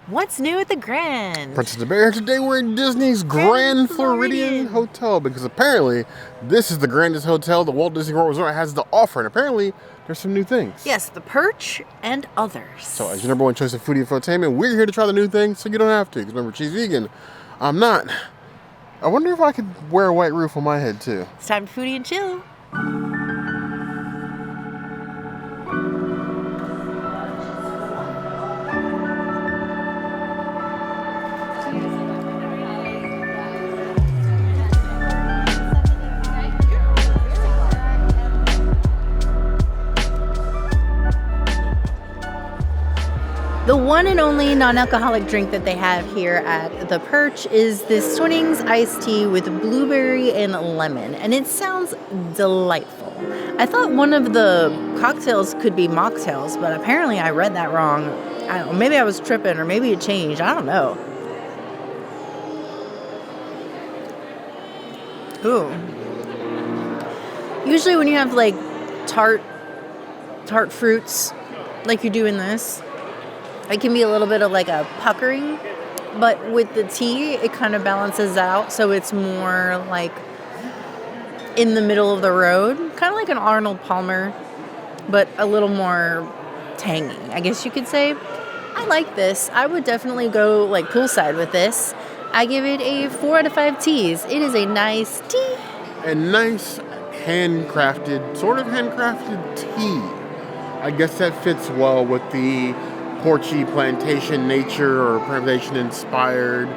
What's new at the Grand? Princess the Bear. Today we're in Disney's Grand Floridian Hotel because apparently this is the grandest hotel the Walt Disney World Resort has to offer, and apparently there's some new things. Yes, the Perch and others. So as your number one choice of foodie and entertainment, we're here to try the new things so you don't have to. Because remember, she's vegan. I'm not. I wonder if I could wear a white roof on my head too. It's time to foodie and chill. The one and only non-alcoholic drink that they have here at the Perch is this Twinnings iced tea with blueberry and lemon, and it sounds delightful. I thought one of the cocktails could be mocktails, but apparently I read that wrong. I don't know, maybe I was tripping, or maybe it changed. I don't know. Ooh. Usually when you have like tart fruits, like you do in this, it can be a little bit of like a puckering, but with the tea, it kind of balances out, so it's more like in the middle of the road, kind of like an Arnold Palmer, but a little more tangy, I guess you could say. I like this. I would definitely go like poolside with this. I give it a 4 out of 5 teas. It is a nice tea. A nice sort of handcrafted tea. I guess that fits well with the porchy plantation nature or plantation-inspired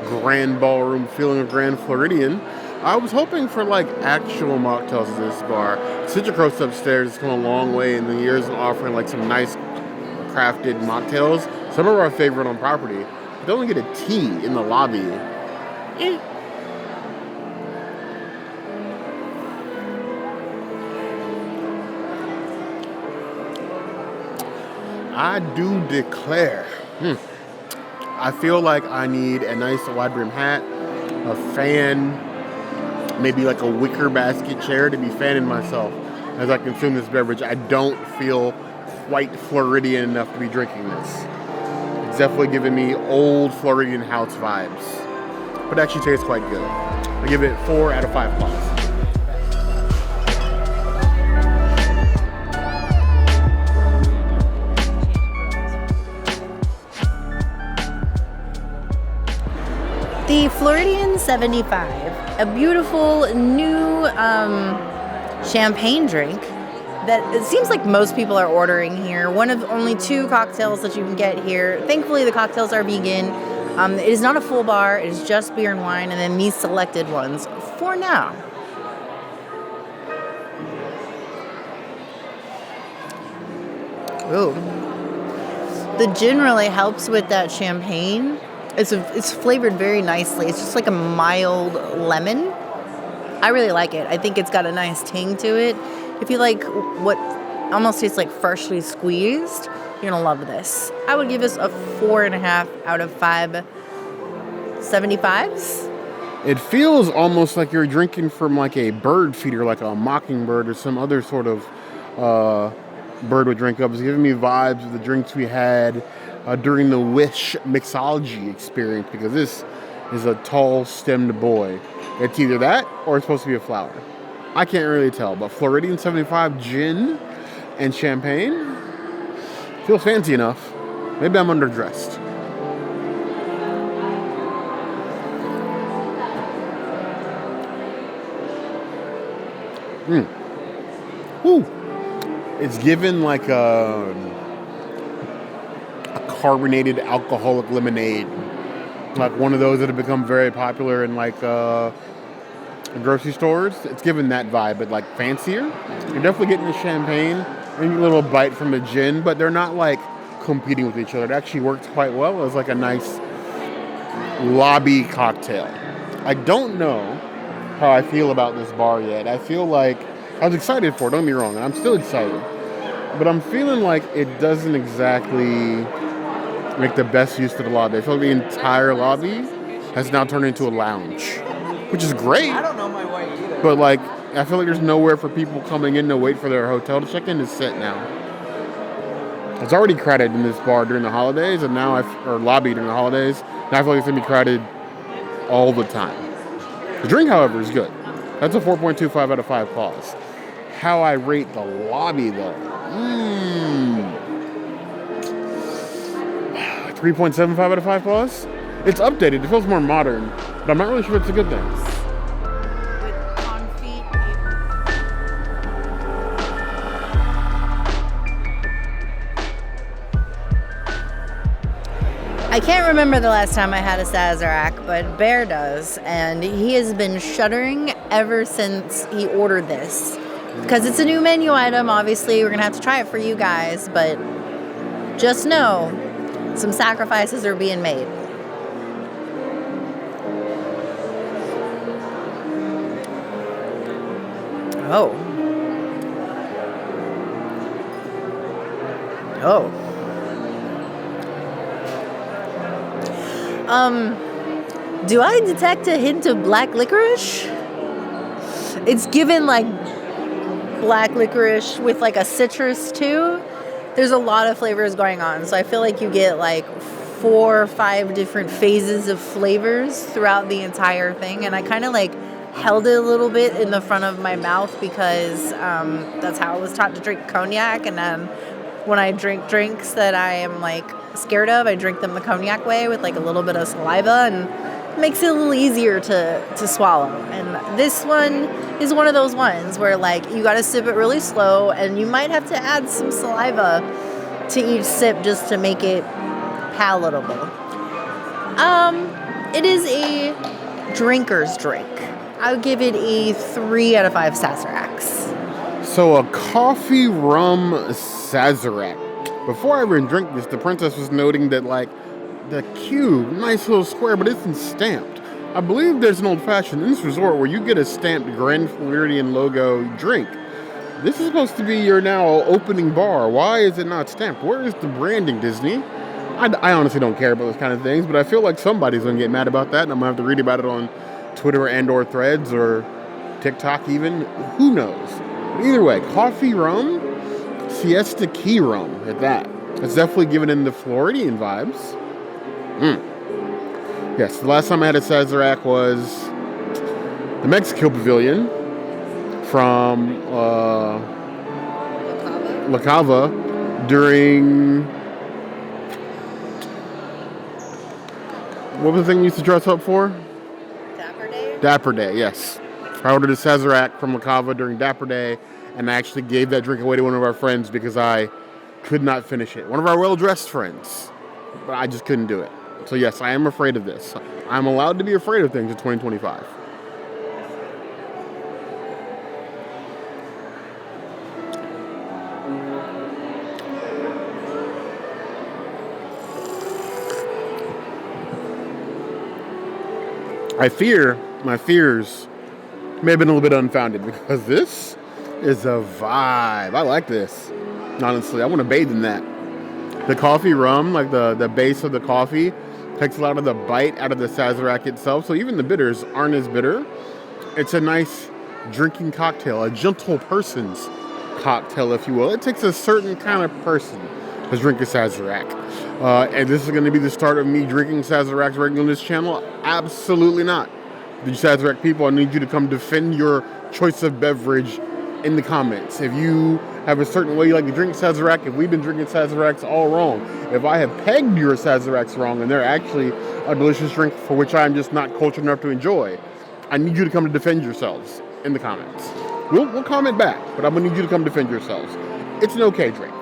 grand ballroom feeling of Grand Floridian. I was hoping for like actual mocktails at this bar. Citric Roast upstairs has come a long way in the years of offering like some nice crafted mocktails. Some of our favorite on property. But they only get a tea in the lobby. I do declare. I feel like I need a nice wide brim hat, a fan, maybe like a wicker basket chair to be fanning myself as I consume this beverage. I don't feel quite Floridian enough to be drinking this. It's definitely giving me old Floridian house vibes, but it actually tastes quite good. I give it 4 out of 5 claws. The Floridian 75, a beautiful new champagne drink that it seems like most people are ordering here. One of only 2 cocktails that you can get here. Thankfully, the cocktails are vegan. It is not a full bar. It is just beer and wine, and then these selected ones for now. Ooh. The gin really helps with that champagne. It's flavored very nicely. It's just like a mild lemon. I really like it. I think it's got a nice tang to it. If you like what almost tastes like freshly squeezed, you're going to love this. I would give this a 4.5 out of 5 75s. It feels almost like you're drinking from like a bird feeder, like a mockingbird or some other sort of bird would drink up. It's giving me vibes of the drinks we had during the Wish mixology experience, because this is a tall stemmed boy. It's either that or it's supposed to be a flower. I can't really tell, but Floridian 75 gin and champagne feels fancy enough. Maybe I'm underdressed. Woo. It's given like a carbonated alcoholic lemonade, like one of those that have become very popular in like grocery stores. It's given that vibe, but like fancier. You're definitely getting the champagne and a little bite from the gin, but they're not like competing with each other. It actually works quite well as like a nice lobby cocktail. I don't know how I feel about this bar yet. I feel like I was excited for it, don't get me wrong, and I'm still excited, but I'm feeling like it doesn't exactly make the best use of the lobby. I feel like the entire lobby has now turned into a lounge, which is great. I don't know my way either. But like, I feel like there's nowhere for people coming in to wait for their hotel to check in to sit now. It's already crowded in this bar during the holidays, and now or lobby during the holidays. Now I feel like it's gonna be crowded all the time. The drink, however, is good. That's a 4.25 out of 5 claws. How I rate the lobby, though. 3.75 out of 5 claws. It's updated. It feels more modern, but I'm not really sure it's a good thing. With confit. I can't remember the last time I had a Sazerac, but Bear does, and he has been shuddering ever since he ordered this. Because it's a new menu item, obviously, we're going to have to try it for you guys, but just know, some sacrifices are being made. Oh. Oh. Do I detect a hint of black licorice? It's given like black licorice with like a citrus too. There's a lot of flavors going on, so I feel like you get like 4 or 5 different phases of flavors throughout the entire thing, and I kind of like held it a little bit in the front of my mouth because that's how I was taught to drink cognac, and then when I drink drinks that I am like scared of, I drink them the cognac way with like a little bit of saliva, and it makes it a little easier to swallow. And this one is one of those ones where like you got to sip it really slow, and you might have to add some saliva to each sip just to make it palatable. It is a drinker's drink. I would give it a 3 out of 5 Sazeracs. So a coffee rum Sazerac. Before I even drink this, the princess was noting that like the cube, nice little square, but it's stamped. I believe there's an old-fashioned in this resort where you get a stamped Grand Floridian logo drink. This is supposed to be your now opening bar. Why is it not stamped? Where is the branding, Disney? I honestly don't care about those kind of things, but I feel like somebody's going to get mad about that, and I'm going to have to read about it on Twitter and or Threads or TikTok even. Who knows? But either way, coffee rum, Siesta key rum at that. It's definitely giving in the Floridian vibes. Yes, the last time I had a Sazerac was the Mexico Pavilion from La Cava during... What was the thing you used to dress up for? Dapper Day? Dapper Day, yes. I ordered a Sazerac from La Cava during Dapper Day, and I actually gave that drink away to one of our friends because I could not finish it. One of our well-dressed friends. But I just couldn't do it. So yes, I am afraid of this. I'm allowed to be afraid of things in 2025. I fear my fears may have been a little bit unfounded because this is a vibe. I like this. Honestly, I want to bathe in that. The coffee rum, like the base of the coffee, takes a lot of the bite out of the Sazerac itself. So even the bitters aren't as bitter. It's a nice drinking cocktail, a gentle person's cocktail, if you will. It takes a certain kind of person to drink a Sazerac. And this is going to be the start of me drinking Sazeracs regularly on this channel? Absolutely not. The Sazerac people, I need you to come defend your choice of beverage in the comments. If you have a certain way you like to drink Sazerac, if we've been drinking Sazeracs all wrong, if I have pegged your Sazeracs wrong and they're actually a delicious drink for which I'm just not cultured enough to enjoy, I need you to come to defend yourselves in the comments. We'll comment back, but I'm going to need you to come defend yourselves. It's an okay drink.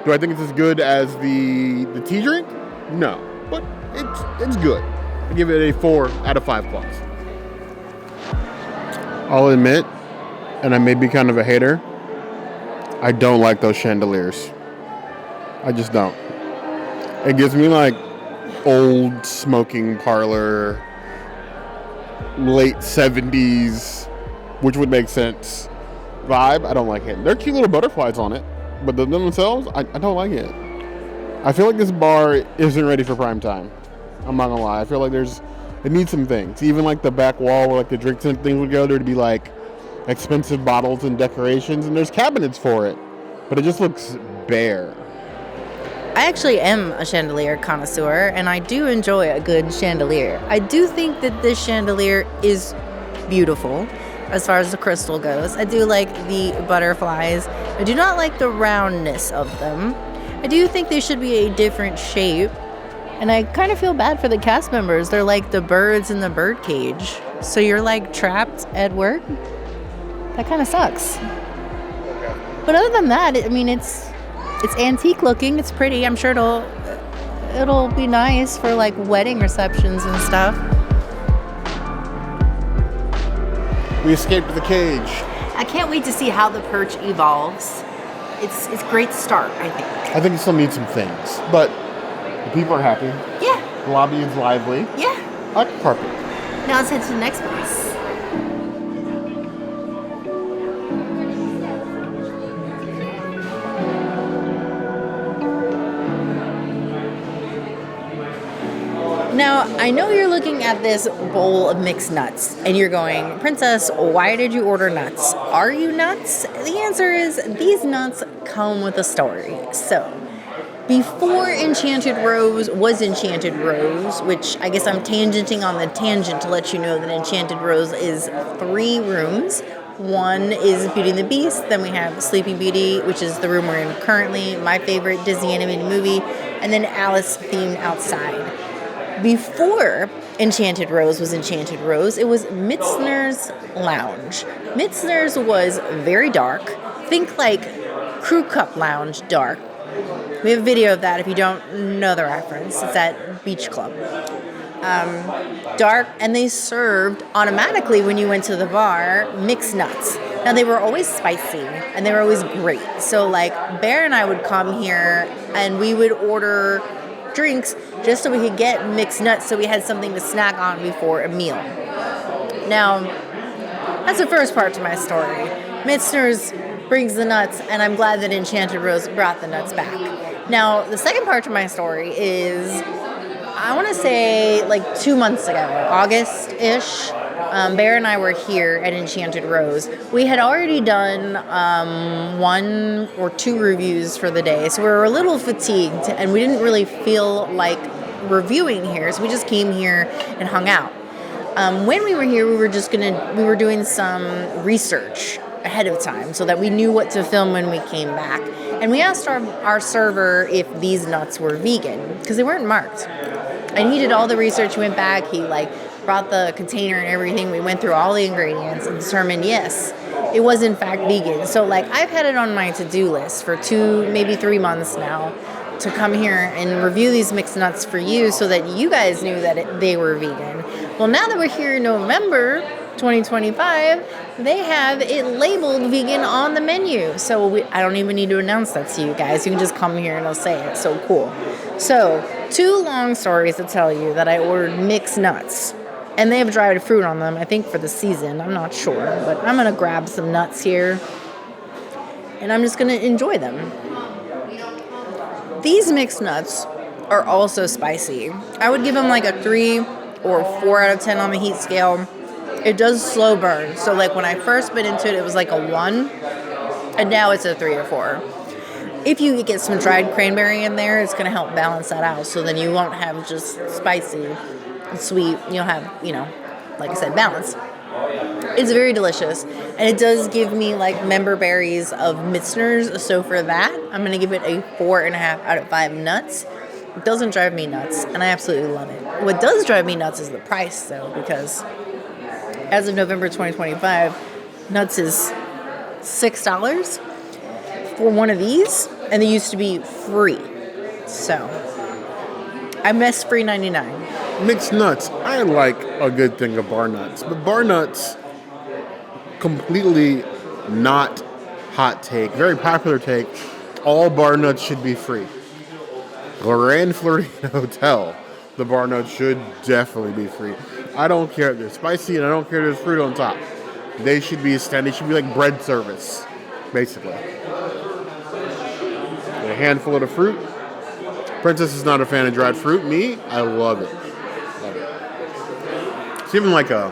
Do I think it's as good as the tea drink? No, but it's good. I give it a 4 out of 5 claws. I'll admit, and I may be kind of a hater, I don't like those chandeliers. I just don't. It gives me like old smoking parlor, late 70s, which would make sense, vibe. I don't like it. There are cute little butterflies on it, but themselves, I don't like it. I feel like this bar isn't ready for prime time. I'm not gonna lie. I feel like it needs some things. Even like the back wall where like the drinks and things would go, there'd be like expensive bottles and decorations, and there's cabinets for it, but it just looks bare. I actually am a chandelier connoisseur, and I do enjoy a good chandelier. I do think that this chandelier is beautiful as far as the crystal goes. I do like the butterflies. I do not like the roundness of them. I do think they should be a different shape. And I kind of feel bad for the cast members. They're like the birds in the bird cage. So you're like trapped at work? That kind of sucks. But other than that, I mean, it's antique looking. It's pretty. I'm sure it'll be nice for like wedding receptions and stuff. We escaped the cage. I can't wait to see how the Perch evolves. It's a great start, I think. I think it still needs some things, but the people are happy. Yeah. The lobby is lively. Yeah. I like the carpet. Now let's head to the next place. Now, I know you're looking at this bowl of mixed nuts and you're going, Princess, why did you order nuts? Are you nuts? The answer is these nuts come with a story. So, before Enchanted Rose was Enchanted Rose, which I guess I'm tangenting on the tangent to let you know that Enchanted Rose is 3 rooms. One is Beauty and the Beast, then we have Sleeping Beauty, which is the room we're in currently, my favorite Disney animated movie, and then Alice themed outside. Before Enchanted Rose was Enchanted Rose, it was Mitzner's Lounge. Mitzner's was very dark. Think like Crew Cup Lounge dark. We have a video of that if you don't know the reference. It's at Beach Club. Dark, and they served automatically when you went to the bar mixed nuts. Now they were always spicy and they were always great. So like Bear and I would come here and we would order drinks just so we could get mixed nuts so we had something to snack on before a meal. Now, that's the first part to my story. Mitzner's brings the nuts, and I'm glad that Enchanted Rose brought the nuts back. Now, the second part to my story is, I want to say like 2 months ago, August-ish, Bear and I were here at Enchanted Rose. We had already done 1 or 2 reviews for the day, so we were a little fatigued, and we didn't really feel like reviewing here, so we just came here and hung out. When we were here, we were doing some research ahead of time so that we knew what to film when we came back. And we asked our server if these nuts were vegan, because they weren't marked. And he did all the research, went back, he brought the container and everything. We went through all the ingredients and determined, yes, it was in fact vegan. So I've had it on my to-do list for 2, maybe 3 months now to come here and review these mixed nuts for you so that you guys knew that they were vegan. Well, now that we're here in November 2025, they have it labeled vegan on the menu. So I don't even need to announce that to you guys. You can just come here and I'll say it. So cool. So 2 long stories to tell you that I ordered mixed nuts. And they have dried fruit on them, I think, for the season. I'm not sure. But I'm going to grab some nuts here. And I'm just going to enjoy them. These mixed nuts are also spicy. I would give them like a 3 or 4 out of 10 on the heat scale. It does slow burn. So when I first bit into it, it was like a 1. And now it's a 3 or 4. If you get some dried cranberry in there, it's going to help balance that out. So then you won't have just spicy and sweet. You'll have, like I said, balance. It's very delicious. And it does give me member berries of Mitzner's. So for that, I'm going to give it a 4.5 out of 5 nuts. It doesn't drive me nuts, and I absolutely love it. What does drive me nuts is the price, though, because as of November 2025, nuts is $6 for one of these, and they used to be free. So I missed free 99. Mixed nuts. I like a good thing of bar nuts, but bar nuts, completely not hot take, very popular take. All bar nuts should be free. Grand Floridian Hotel, the bar nuts should definitely be free. I don't care if they're spicy, and I don't care if there's fruit on top. They should be standard. They should be like bread service, basically. A handful of the fruit. Princess is not a fan of dried fruit. Me, I love it. It's even like a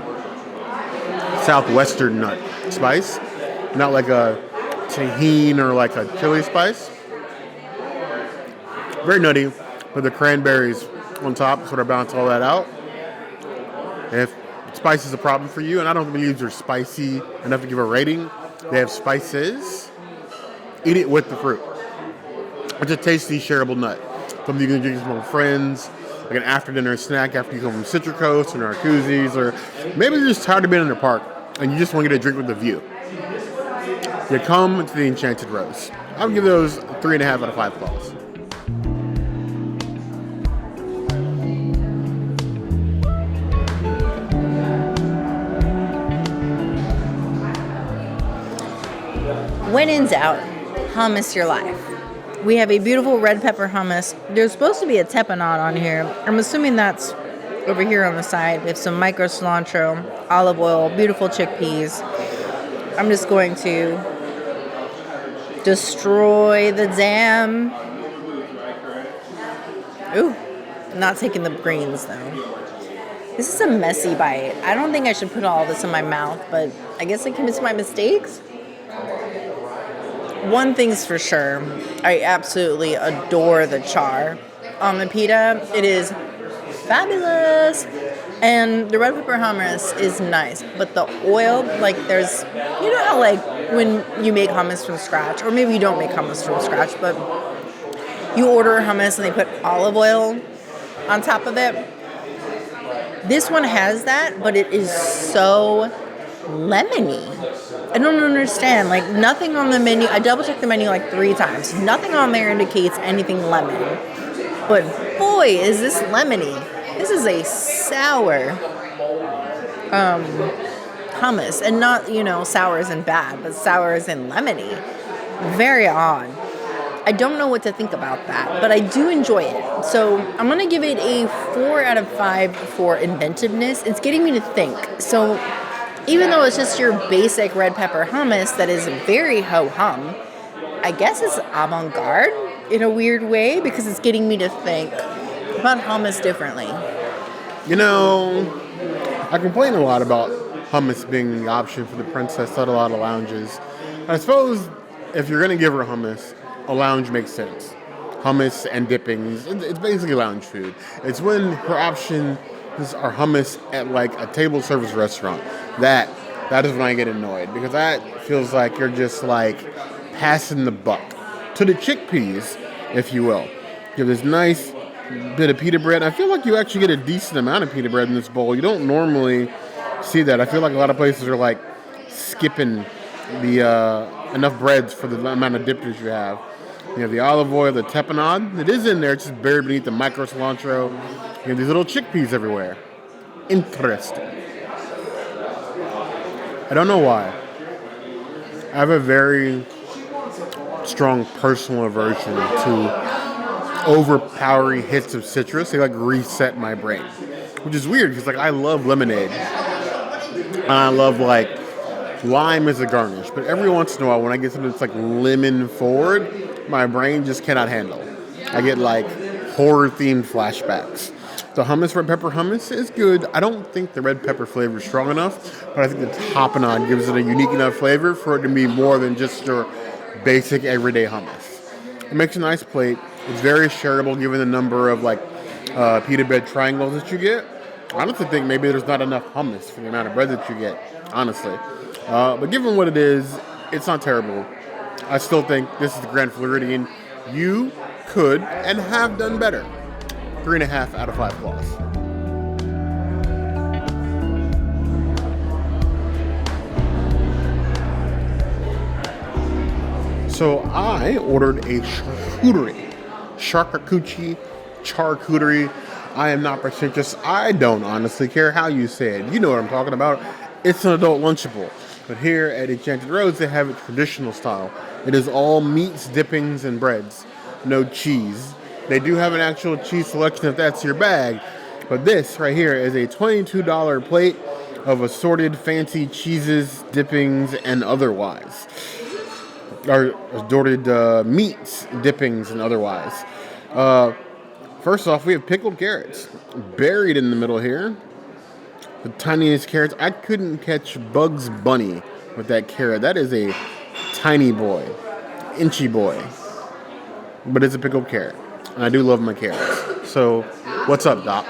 southwestern nut spice, not like a tahini or like a chili spice. Very nutty, but the cranberries on top sort of balance all that out. If spice is a problem for you, and I don't believe they're spicy enough to give a rating, they have spices. Eat it with the fruit. It's a tasty, shareable nut. Something you can drink with some friends, like an after-dinner snack after you come from Citrus Coast or Narcoossee's, or maybe you're just tired of being in the park and you just want to get a drink with the view. You come to the Enchanted Rose. I would give those 3.5 out of 5 claws. When in doubt, hummus your life. We have a beautiful red pepper hummus. There's supposed to be a tapenade on here. I'm assuming that's over here on the side. We have some micro cilantro, olive oil, beautiful chickpeas. I'm just going to destroy the jam. Ooh, not taking the greens though. This is a messy bite. I don't think I should put all this in my mouth, but I guess I commit my mistakes. One thing's for sure, I absolutely adore the char on the pita. It is fabulous. And the red pepper hummus is nice, but the oil, like there's, you know how like when you make hummus from scratch, or maybe you don't make hummus from scratch, but you order hummus and they put olive oil on top of it. This one has that, but it is so lemony. I don't understand. Like, nothing on the menu. I double-checked the menu like 3 times. Nothing on there indicates anything lemon. But boy, is this lemony. This is a sour hummus. And not, sour isn't bad, but sour isn't lemony. Very odd. I don't know what to think about that, but I do enjoy it. So I'm going to give it a 4 out of 5 for inventiveness. It's getting me to think. So even though it's just your basic red pepper hummus that is very ho-hum, I guess it's avant-garde in a weird way because it's getting me to think about hummus differently. I complain a lot about hummus being the option for the princess at a lot of lounges. I suppose if you're going to give her hummus, a lounge makes sense. Hummus and dippings, it's basically lounge food. It's when her option are hummus at like a table service restaurant. That is when I get annoyed because that feels like you're just like passing the buck to the chickpeas, if you will. You have this nice bit of pita bread. I feel like you actually get a decent amount of pita bread in this bowl. You don't normally see that. I feel like a lot of places are like skipping the enough breads for the amount of dip that you have. You have the olive oil, the tapenade. It is in there. It's just buried beneath the micro cilantro. You have these little chickpeas everywhere. Interesting. I don't know why. I have a very strong personal aversion to overpowering hits of citrus. They like reset my brain, which is weird because like I love lemonade. And I love like lime as a garnish, but every once in a while when I get something that's like lemon forward, my brain just cannot handle. I get like horror themed flashbacks. The hummus, red pepper hummus, is good. I don't think the red pepper flavor is strong enough, but I think the tapenade gives it a unique enough flavor for it to be more than just your basic everyday hummus. It makes a nice plate. It's very shareable given the number of like pita bread triangles that you get. I honestly think maybe there's not enough hummus for the amount of bread that you get, honestly. But given what it is, it's not terrible. I still think this is the Grand Floridian. You could and have done better. 3.5 out of 5 claws. So I ordered a charcuterie. I am not pretentious. I don't honestly care how you say it. You know what I'm talking about. It's an adult Lunchable. But here at Enchanted Rose, they have it traditional style. It is all meats, dippings, and breads. No cheese. They do have an actual cheese selection if that's your bag. But this right here is a $22 plate of assorted fancy cheeses, dippings, and otherwise. Or assorted meats, dippings, and otherwise. First off, we have pickled carrots. Buried in the middle here. The tiniest carrots. I couldn't catch Bugs Bunny with that carrot. That is a tiny boy. Inchy boy. But it's a pickled carrot. and I do love my carrots. So, what's up, Doc?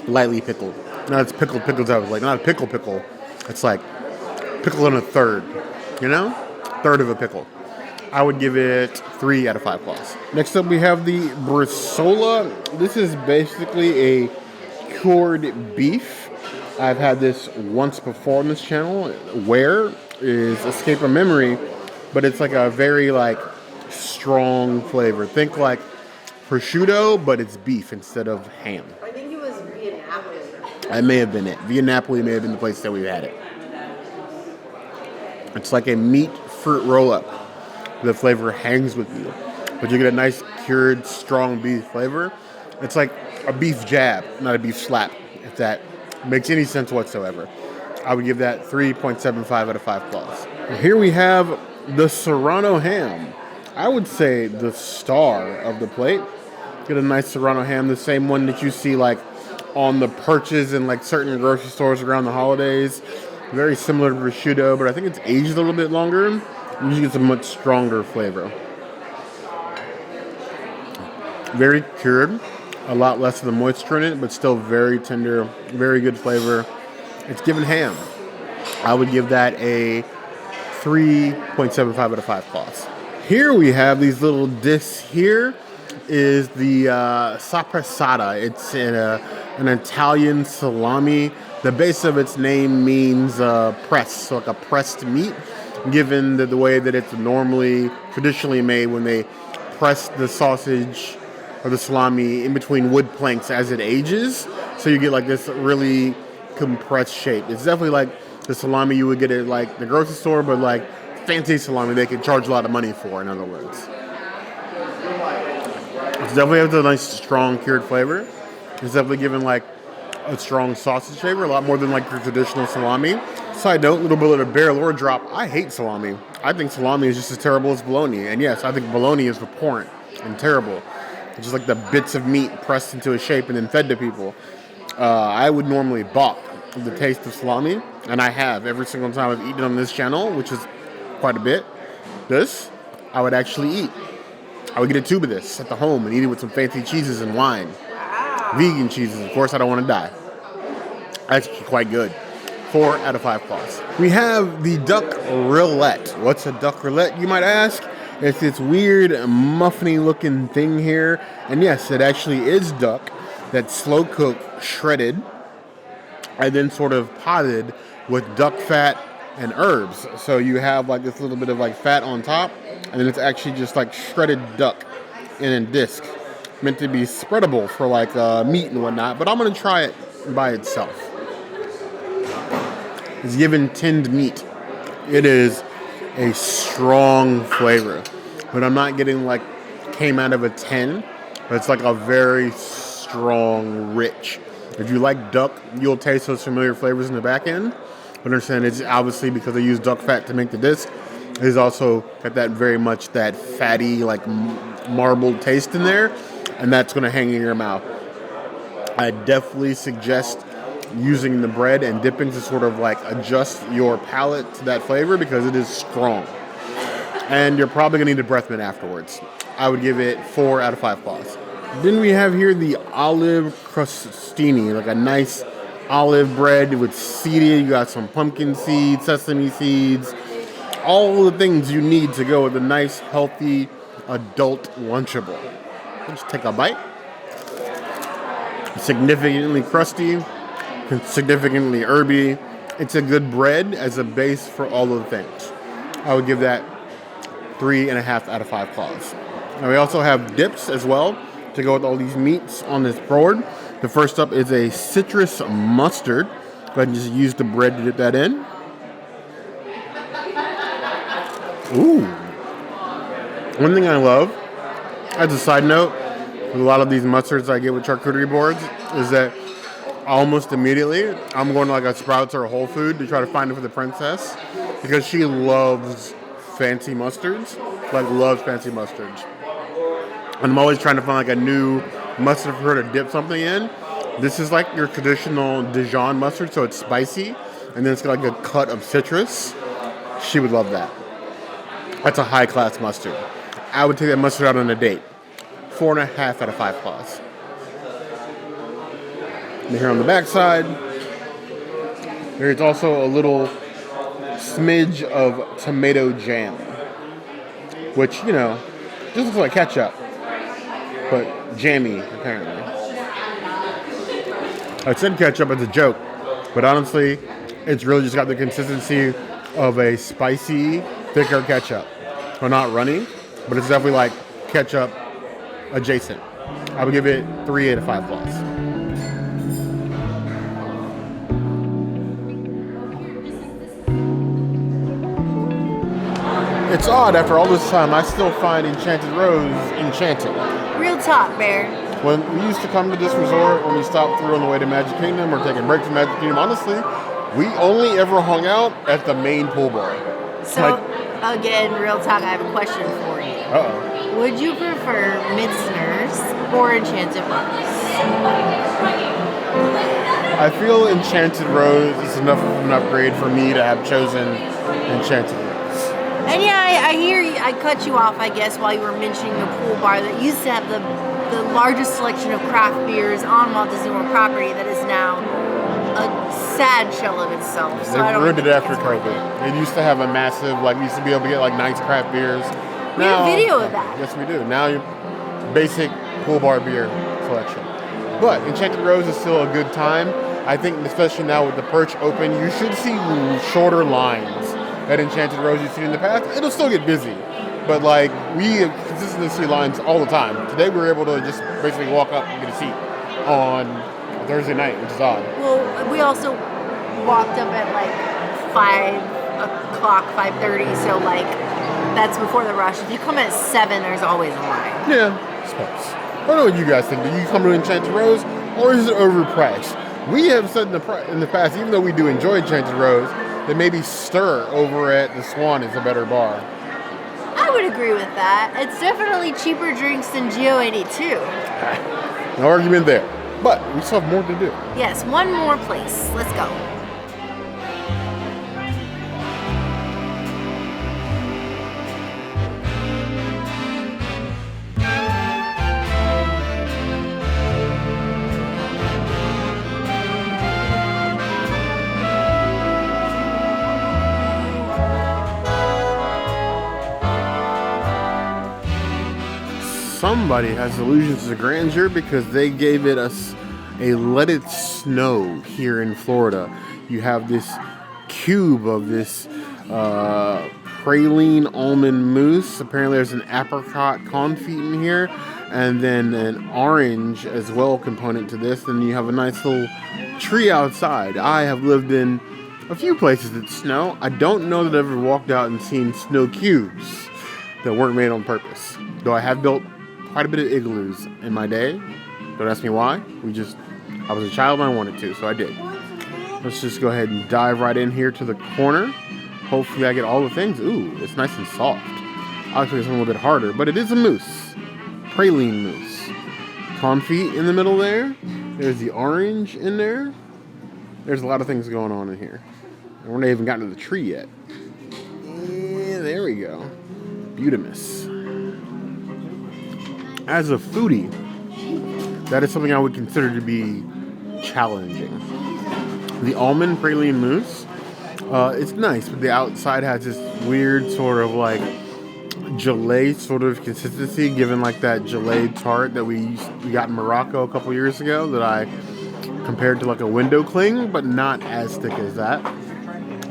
Lightly pickled. No, it's pickled. I was like, not a pickle. It's like pickle and a third. You know? Third of a pickle. I would give it 3 out of 5 claws. Next up, we have the Bresaola. This is basically a cured beef. I've had this once before on this channel. Where is escape of memory, but it's like a very like strong flavor. Think like prosciutto, but it's beef instead of ham. I think it was Via Napoli. That may have been it. Via Napoli may have been the place that we've had it. It's like a meat fruit roll-up. The flavor hangs with you, but you get a nice cured, strong beef flavor. It's like a beef jab, not a beef slap, if that makes any sense whatsoever. I would give that 3.75 out of 5 claws. Here we have the Serrano ham. I would say the star of the plate. Get a nice Serrano ham, the same one that you see like on the perches in like certain grocery stores around the holidays. Very similar to prosciutto, but I think it's aged a little bit longer. And you get a much stronger flavor. Very cured. A lot less of the moisture in it, but still very tender, very good flavor. It's given ham. I would give that a 3.75 out of 5 claws. Here we have these little discs. Here is the Sopressata. It's an Italian salami. The base of its name means pressed, so like a pressed meat, given the way that it's traditionally made when they press the sausage or the salami in between wood planks as it ages. So you get like this really compressed shape. It's definitely like the salami you would get at like the grocery store, but like fancy salami they can charge a lot of money for, in other words. It's definitely has a nice strong cured flavor. It's definitely given like a strong sausage flavor, a lot more than like your traditional salami. Side note, little bit of a barrel or drop. I hate salami. I think salami is just as terrible as bologna. And yes, I think bologna is abhorrent and terrible. It's just like the bits of meat pressed into a shape and then fed to people. I would normally balk at the taste of salami, and I have every single time I've eaten on this channel, which is quite a bit. This, I would actually eat. I would get a tube of this at the home and eat it with some fancy cheeses and wine. Vegan cheeses, of course, I don't want to die. Actually quite good. 4 out of 5 claws. We have the duck rillette. What's a duck rillette, you might ask? It's this weird muffiny looking thing here. And yes, it actually is duck that's slow cooked, shredded, and then sort of potted with duck fat and herbs. So you have like this little bit of like fat on top, and then it's actually just like shredded duck in a disc, meant to be spreadable for like meat and whatnot. But I'm gonna try it by itself. It's given tinned meat. It is a strong flavor, but I'm not getting like came out of a tin, but it's like a very strong, rich. If you like duck, you'll taste those familiar flavors in the back end. But understand it's obviously because they use duck fat to make the disc. It's also got that very much that fatty, like marbled taste in there, and that's going to hang in your mouth. I definitely suggest using the bread and dipping to sort of like adjust your palate to that flavor because it is strong. And you're probably going to need a breath mint afterwards. I would give it 4 out of 5 claws. Then we have here the olive crostini, like a nice olive bread with seeded. You got some pumpkin seeds, sesame seeds, all the things you need to go with a nice, healthy, adult Lunchable. Let's take a bite. Significantly crusty, significantly herby. It's a good bread as a base for all of the things. I would give that 3.5 out of 5 claws. Now we also have dips as well to go with all these meats on this board. The first up is a citrus mustard. Go ahead and just use the bread to dip that in. Ooh. One thing I love, as a side note, with a lot of these mustards I get with charcuterie boards, is that almost immediately I'm going to like a Sprouts or a Whole Food to try to find it for the princess because she loves fancy mustards, like loves fancy mustards. And I'm always trying to find like a new mustard for her to dip something in. This is like your traditional Dijon mustard, so it's spicy, and then it's got like a cut of citrus. She would love that. That's a high-class mustard. I would take that mustard out on a date. 4.5 out of 5 plus. And here on the back side, there's also a little smidge of tomato jam, which, you know, just looks like ketchup, but jammy, apparently. I said ketchup as a joke, but honestly, it's really just got the consistency of a spicy, thicker ketchup. Well, not runny, but it's definitely like ketchup adjacent. I would give it 3 out of 5 plus. It's odd, after all this time, I still find Enchanted Rose enchanting. Real talk, Bear. When we used to come to this resort, when we stopped through on the way to Magic Kingdom or taking breaks from Magic Kingdom, honestly, we only ever hung out at the main pool bar. So, again, real talk, I have a question for you. Uh-oh. Would you prefer Midsner's or Enchanted Rose? I feel Enchanted Rose is enough of an upgrade for me to have chosen Enchanted Rose. And yeah, I hear you. I cut you off, I guess, while you were mentioning the pool bar that used to have the largest selection of craft beers on Walt Disney World property that is now a sad shell of itself. So They ruined it after COVID. It used to have a massive, like, we used to be able to get, like, nice craft beers. We have a video of that. Yes, we do. Now, your basic pool bar beer selection. But Enchanted Rose is still a good time. I think, especially now with the Perch open, you should see shorter lines at Enchanted Rose you've seen in the past. It'll still get busy, but like we consistently see lines all the time. Today we were able to just basically walk up and get a seat on Thursday night, which is odd. Well, we also walked up at like 5 o'clock, 5:30, so like that's before the rush. If you come at 7, there's always a line. Yeah, I suppose. I don't know what you guys think. Do you come to Enchanted Rose, or is it overpriced? We have said in the past, even though we do enjoy Enchanted Rose, that maybe Stir over at the Swan is a better bar. I would agree with that. It's definitely cheaper drinks than Geo 82. No argument there. But we still have more to do. Yes, one more place. Let's go. Somebody has illusions of grandeur because they gave it us a Let It Snow here in Florida. You have this cube of this praline almond mousse. Apparently there's an apricot confit in here, and then an orange as well component to this. Then you have a nice little tree outside. I have lived in a few places that snow. I don't know that I've ever walked out and seen snow cubes that weren't made on purpose. Though I have built quite a bit of igloos in my day. Don't ask me why. I was a child and I wanted to, so I did. Let's just go ahead and dive right in here to the corner. Hopefully I get all the things. Ooh, it's nice and soft. Actually, it's a little bit harder, but it is a mousse. Praline mousse. Confit in the middle there. There's the orange in there. There's a lot of things going on in here. And we're not even gotten to the tree yet. Yeah, there we go. Beautimus. As a foodie, that is something I would consider to be challenging. The almond praline mousse, it's nice, but the outside has this weird sort of like gelée sort of consistency, given like that gelée tart that we got in Morocco a couple years ago that I compared to like a window cling, but not as thick as that.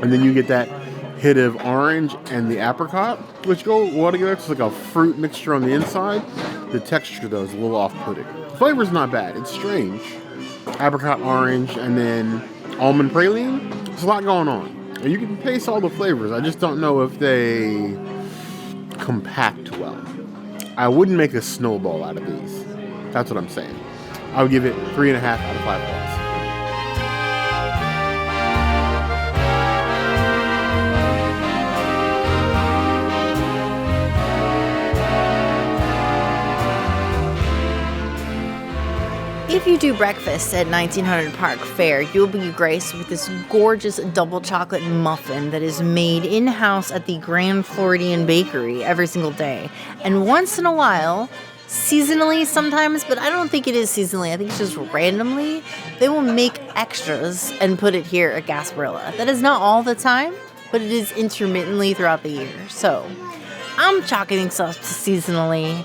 And then you get that hit of orange and the apricot, which go well together. It's like a fruit mixture on the inside. The texture, though, is a little off-putting. The flavor's not bad. It's strange. Apricot, orange, and then almond praline. There's a lot going on. And you can taste all the flavors. I just don't know if they compact well. I wouldn't make a snowball out of these. That's what I'm saying. I would give it 3.5 out of 5 balls. If you do breakfast at 1900 Park Fair, you'll be graced with this gorgeous double chocolate muffin that is made in-house at the Grand Floridian Bakery every single day. And once in a while, seasonally sometimes, but I don't think it is seasonally. I think it's just randomly. They will make extras and put it here at Gasparilla. That is not all the time, but it is intermittently throughout the year. So I'm chalking stuff to seasonally.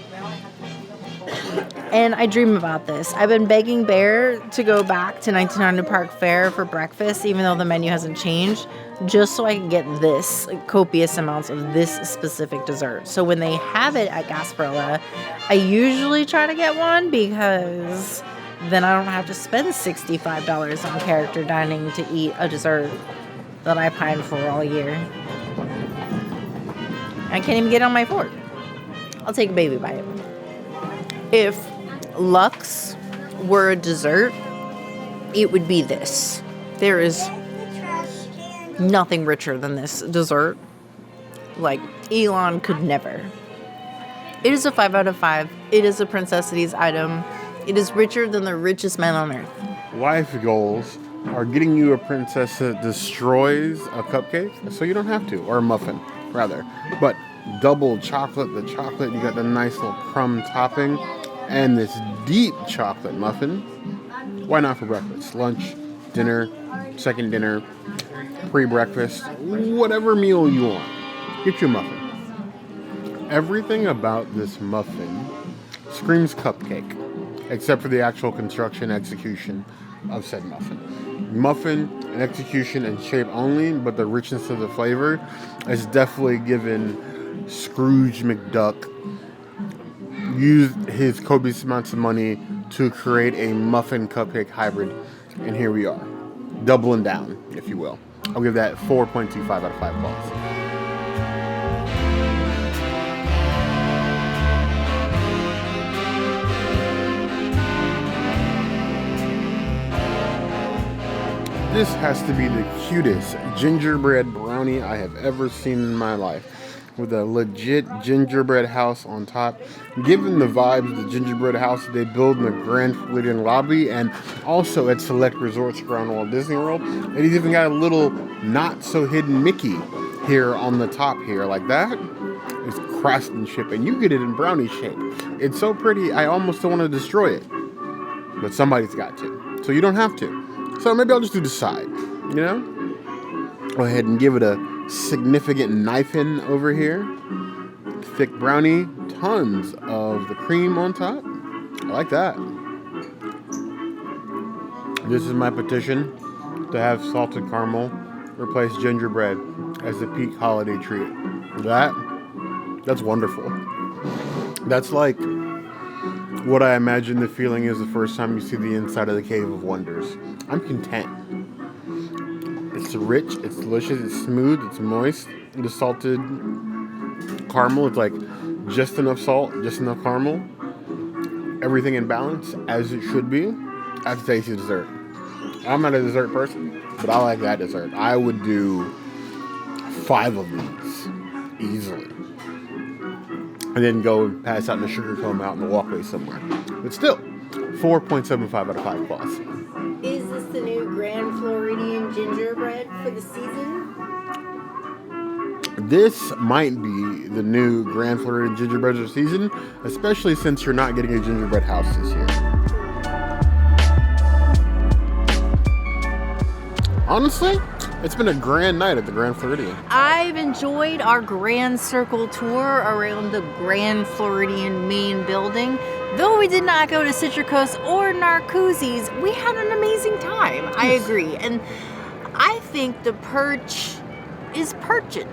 And I dream about this. I've been begging Bear to go back to 1900 Park Fair for breakfast, even though the menu hasn't changed, just so I can get this, like, copious amounts of this specific dessert. So when they have it at Gasparilla, I usually try to get one because then I don't have to spend $65 on character dining to eat a dessert that I pine for all year. I can't even get on my fork. I'll take a baby bite. If Lux were a dessert, it would be this. There is nothing richer than this dessert. Like, Elon could never. It is a 5 out of 5. It is a Princessities item. It is richer than the richest man on earth. Life goals are getting you a princess that destroys a cupcake, so you don't have to, or a muffin, rather. But double chocolate, the chocolate, you got the nice little crumb topping, and this deep chocolate muffin. Why not for breakfast, lunch, dinner, second dinner, pre-breakfast, whatever meal you want. Get you a muffin. Everything about this muffin screams cupcake, except for the actual construction execution of said muffin. Muffin and execution and shape only, but the richness of the flavor is definitely given Scrooge McDuck used his copious amounts of money to create a muffin cupcake hybrid, and here we are, doubling down, if you will. I'll give that 4.25 out of 5 balls. This has to be the cutest gingerbread brownie I have ever seen in my life, with a legit gingerbread house on top. Given the vibes of the gingerbread house they build in the Grand Floridian lobby and also at select resorts around Walt Disney World, it even got a little not so hidden Mickey here on the top here, like that. It's craftsmanship, and you get it in brownie shape. It's so pretty, I almost don't want to destroy it, but somebody's got to, so you don't have to. So maybe I'll just do the side, you know? Go ahead and give it a significant knife in over here. Thick brownie, tons of the cream on top. I like that. This is my petition to have salted caramel replace gingerbread as the peak holiday treat. That's wonderful. That's like what I imagine the feeling is the first time you see the inside of the Cave of Wonders. I'm content. It's rich, it's delicious, it's smooth, it's moist. The salted caramel, it's like just enough salt, just enough caramel. Everything in balance, as it should be. That's a tasty dessert. I'm not a dessert person, but I like that dessert. I would do 5 of these easily. And then go and pass out in the sugar cone out in the walkway somewhere. But still, 4.75 out of 5 plus. Is this the new Grand Floridian gingerbread for the season? This might be the new Grand Floridian gingerbread of the season, especially since you're not getting a gingerbread house this year. Honestly, it's been a grand night at the Grand Floridian. I've enjoyed our Grand Circle tour around the Grand Floridian main building. Though we did not go to Citricos or Narcoossee's, we had an amazing time. Yes. I agree. And I think the Perch is perchin'.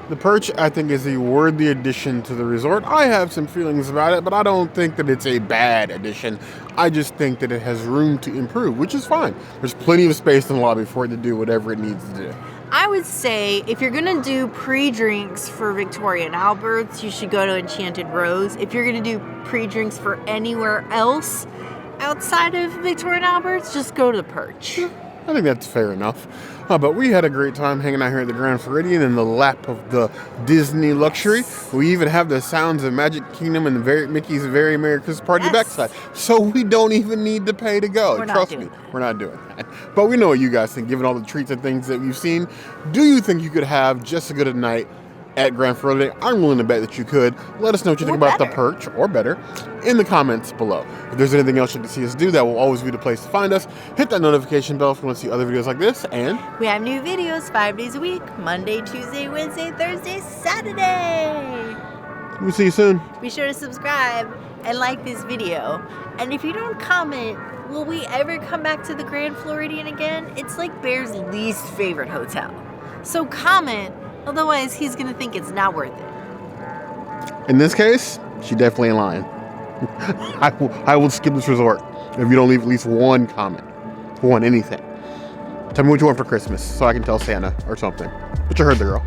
The Perch, I think, is a worthy addition to the resort. I have some feelings about it, but I don't think that it's a bad addition. I just think that it has room to improve, which is fine. There's plenty of space in the lobby for it to do whatever it needs to do. I would say if you're going to do pre-drinks for Victoria and Albert's, you should go to Enchanted Rose. If you're going to do pre-drinks for anywhere else outside of Victoria and Albert's, just go to the Perch. I think that's fair enough. But we had a great time hanging out here at the Grand Floridian in the lap of the Disney luxury. We even have the sounds of Magic Kingdom and Mickey's Very Merry Christmas Party backside. So we don't even need to pay to go. Trust me, we're not doing that. But we know what you guys think, given all the treats and things that we've seen. Do you think you could have just as good a night at Grand Floridian. I'm willing to bet that you could. Let us know what you think about the Perch, or better, in the comments below. If there's anything else you'd like to see us do, that will always be the place to find us. Hit that notification bell if you want to see other videos like this, and we have new videos 5 days a week, Monday, Tuesday, Wednesday, Thursday, Saturday. We'll see you soon. Be sure to subscribe and like this video. And if you don't comment, will we ever come back to the Grand Floridian again? It's like Bear's least favorite hotel. So comment, otherwise he's gonna think it's not worth it. In this case, she definitely ain't lying. I will skip this resort if you don't leave at least one comment. One anything. Tell me what you want for Christmas so I can tell Santa or something. But you heard the girl.